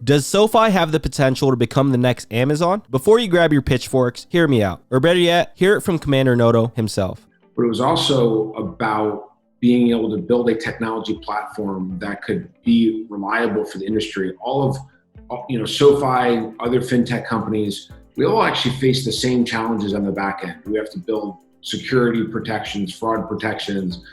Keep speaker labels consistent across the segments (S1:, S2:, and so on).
S1: Does SoFi have the potential to become the next Amazon? Before you grab your pitchforks, hear me out. Or better yet, hear it from Commander Noto himself.
S2: But it was also about being able to build a technology platform that could be reliable for the industry. All of, SoFi, other fintech companies, we all actually face the same challenges on the back end. We have to build security protections, fraud protections,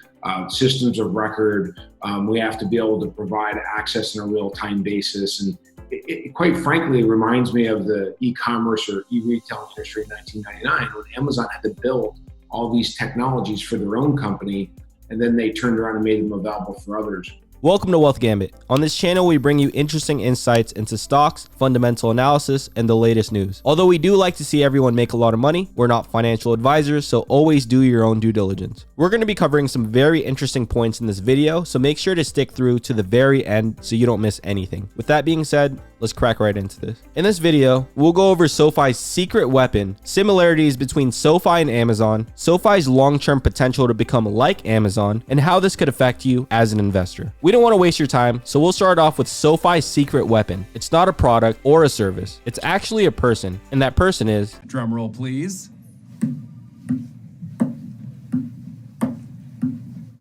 S2: systems of record. We have to be able to provide access on a real-time basis. And it quite frankly reminds me of the e-commerce or e-retail industry in 1999 when Amazon had to build all these technologies for their own company, and then they turned around and made them available for others.
S1: Welcome to Wealth Gambit. On this channel, we bring you interesting insights into stocks, fundamental analysis, and the latest news. Although we do like to see everyone make a lot of money, we're not financial advisors, so always do your own due diligence. We're going to be covering some very interesting points in this video, so make sure to stick through to the very end so you don't miss anything. With that being said, let's crack right into this. In this video, we'll go over SoFi's secret weapon, similarities between SoFi and Amazon, SoFi's long-term potential to become like Amazon, and how this could affect you as an investor. We don't want to waste your time, so we'll start off with SoFi's secret weapon. It's not a product or a service. It's actually a person, and that person is...
S3: Drum roll, please.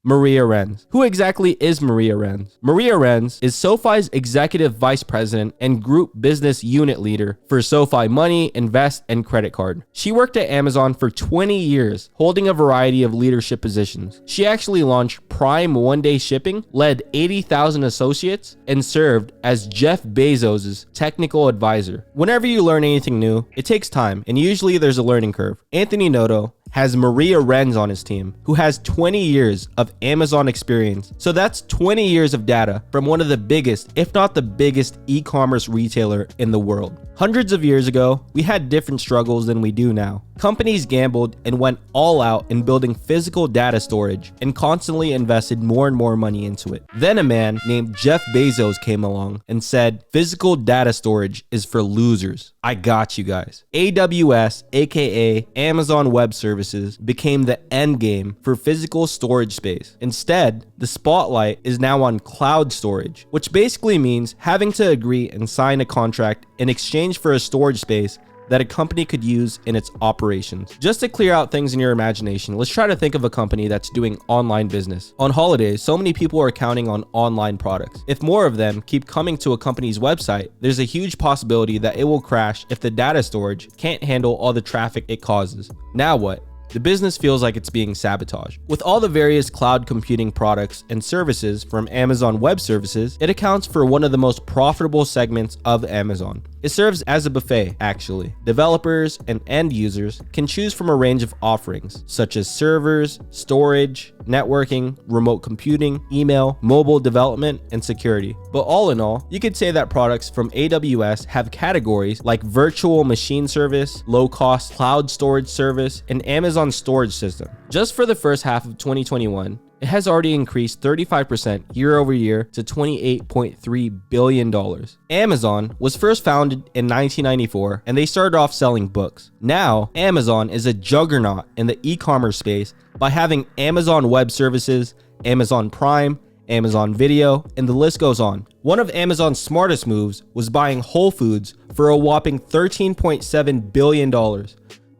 S1: Maria Renz. Who exactly is Maria Renz? Maria Renz is SoFi's executive vice president and group business unit leader for SoFi Money, Invest, and Credit Card. She worked at Amazon for 20 years, holding a variety of leadership positions. She actually launched Prime one-day shipping, led 80,000 associates, and served as Jeff Bezos' technical advisor. Whenever you learn anything new, it takes time, and usually there's a learning curve. Anthony Noto has Maria Renz on his team, who has 20 years of Amazon experience. So that's 20 years of data from one of the biggest, if not the biggest, e-commerce retailer in the world. Hundreds of years ago, we had different struggles than we do now. Companies gambled and went all out in building physical data storage and constantly invested more and more money into it. Then a man named Jeff Bezos came along and said, physical data storage is for losers. I got you guys. AWS, aka Amazon Web Services, became the end game for physical storage space. Instead, the spotlight is now on cloud storage, which basically means having to agree and sign a contract in exchange for a storage space that a company could use in its operations. Just to clear out things in your imagination, let's try to think of a company that's doing online business. On holidays, so many people are counting on online products. If more of them keep coming to a company's website, there's a huge possibility that it will crash if the data storage can't handle all the traffic it causes. Now what? The business feels like it's being sabotaged. With all the various cloud computing products and services from Amazon Web Services, it accounts for one of the most profitable segments of Amazon. It serves as a buffet, actually. Developers and end users can choose from a range of offerings, such as servers, storage, networking, remote computing, email, mobile development, and security. But all in all, you could say that products from AWS have categories like virtual machine service, low-cost cloud storage service, and Amazon storage system. Just for the first half of 2021, it has already increased 35% year over year to $28.3 billion. Amazon was first founded in 1994 and they started off selling books. Now, Amazon is a juggernaut in the e-commerce space by having Amazon Web Services, Amazon Prime, Amazon Video, and the list goes on. One of Amazon's smartest moves was buying Whole Foods for a whopping $13.7 billion.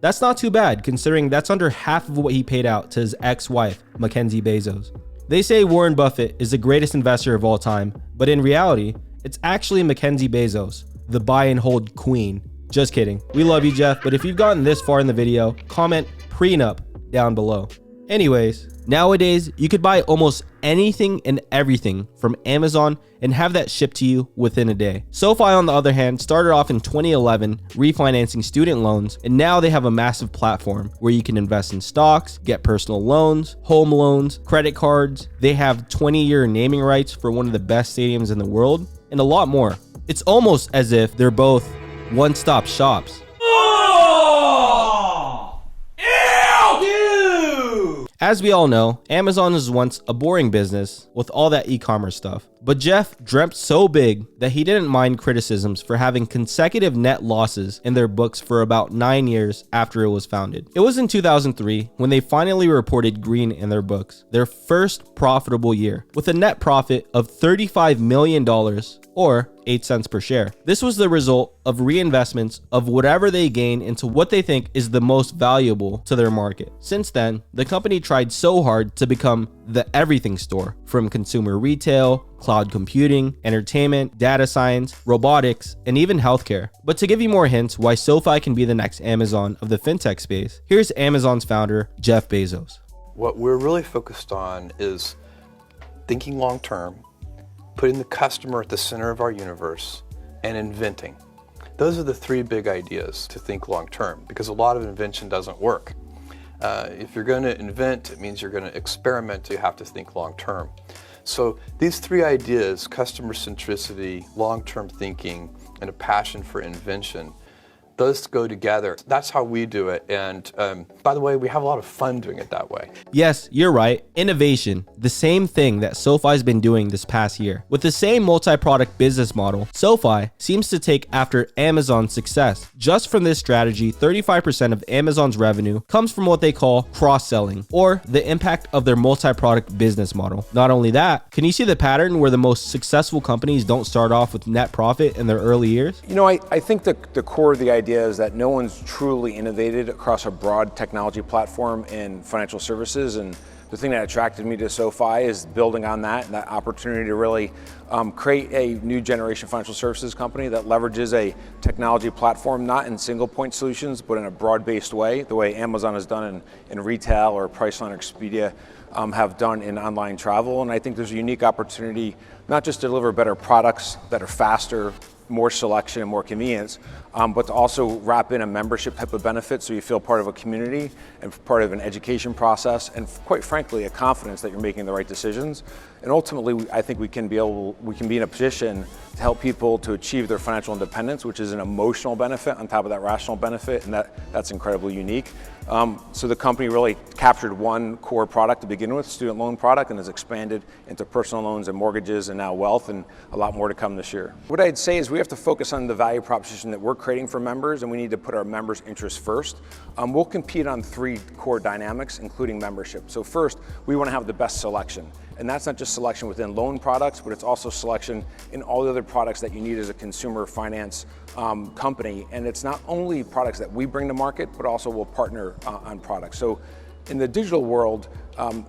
S1: That's not too bad, considering that's under half of what he paid out to his ex-wife, Mackenzie Bezos. They say Warren Buffett is the greatest investor of all time, but in reality, it's actually Mackenzie Bezos, the buy and hold queen. Just kidding. We love you, Jeff, but if you've gotten this far in the video, comment prenup down below. Anyways, nowadays, you could buy almost anything and everything from Amazon and have that shipped to you within a day. SoFi, on the other hand, started off in 2011 refinancing student loans, and now they have a massive platform where you can invest in stocks, get personal loans, home loans, credit cards. They have 20-year naming rights for one of the best stadiums in the world, and a lot more. It's almost as if they're both one-stop shops. As we all know, Amazon was once a boring business with all that e-commerce stuff. But Jeff dreamt so big that he didn't mind criticisms for having consecutive net losses in their books for about 9 years after it was founded. It was in 2003 when they finally reported green in their books, their first profitable year, with a net profit of $35 million or 8 cents per share. This was the result of reinvestments of whatever they gain into what they think is the most valuable to their market. Since then, the company tried so hard to become the everything store, from consumer retail, cloud computing, entertainment, data science, robotics, and even healthcare. But to give you more hints why SoFi can be the next Amazon of the fintech space, here's Amazon's founder, Jeff Bezos.
S3: What we're really focused on is thinking long term, putting the customer at the center of our universe, and inventing. Those are the three big ideas to think long term, because a lot of invention doesn't work. If you're going to invent, it means you're going to experiment, so you have to think long term. So these three ideas, customer centricity, long-term thinking, and a passion for invention, those go together. That's how we do it. And by the way, we have a lot of fun doing it that way.
S1: Yes, you're right. Innovation, the same thing that SoFi's been doing this past year. With the same multi-product business model, SoFi seems to take after Amazon's success. Just from this strategy, 35% of Amazon's revenue comes from what they call cross-selling, or the impact of their multi-product business model. Not only that, can you see the pattern where the most successful companies don't start off with net profit in their early years?
S4: You know, I think the core of the idea is that no one's truly innovated across a broad technology platform in financial services, and the thing that attracted me to SoFi is building on that and that opportunity to really create a new generation financial services company that leverages a technology platform, not in single point solutions, but in a broad-based way, the way Amazon has done in retail, or Priceline or Expedia have done in online travel. And I think there's a unique opportunity not just to deliver better products that are faster, more selection and more convenience, but to also wrap in a membership type of benefit so you feel part of a community and part of an education process, and quite frankly, a confidence that you're making the right decisions. And ultimately, I think we can be in a position to help people to achieve their financial independence, which is an emotional benefit on top of that rational benefit, and that's incredibly unique. So the company really captured one core product to begin with, student loan product, and has expanded into personal loans and mortgages and now wealth, and a lot more to come this year. What I'd say is we have to focus on the value proposition that we're creating for members, and we need to put our members' interests first. We'll compete on three core dynamics, including membership. So first, we want to have the best selection. And that's not just selection within loan products, but it's also selection in all the other products that you need as a consumer finance company. And it's not only products that we bring to market, but also we'll partner on products. So in the digital world,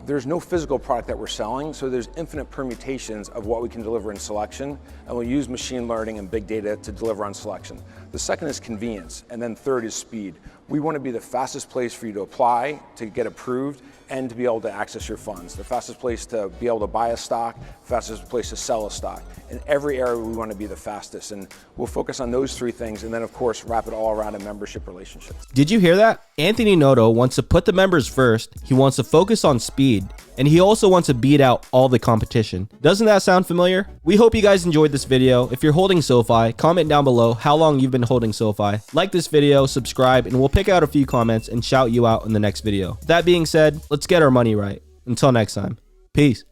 S4: there's no physical product that we're selling, so there's infinite permutations of what we can deliver in selection, and we'll use machine learning and big data to deliver on selection. The second is convenience, and then third is speed. We want to be the fastest place for you to apply, to get approved, and to be able to access your funds. The fastest place to be able to buy a stock, fastest place to sell a stock. In every area, we want to be the fastest, and we'll focus on those three things, and then of course, wrap it all around a membership relationship.
S1: Did you hear that? Anthony Noto wants to put the members first, he wants to focus on speed, and he also wants to beat out all the competition. Doesn't that sound familiar? We hope you guys enjoyed this video. If you're holding SoFi, comment down below how long you've been holding SoFi. Like this video, subscribe, and we'll pick out a few comments and shout you out in the next video. That being said, let's get our money right. Until next time, peace.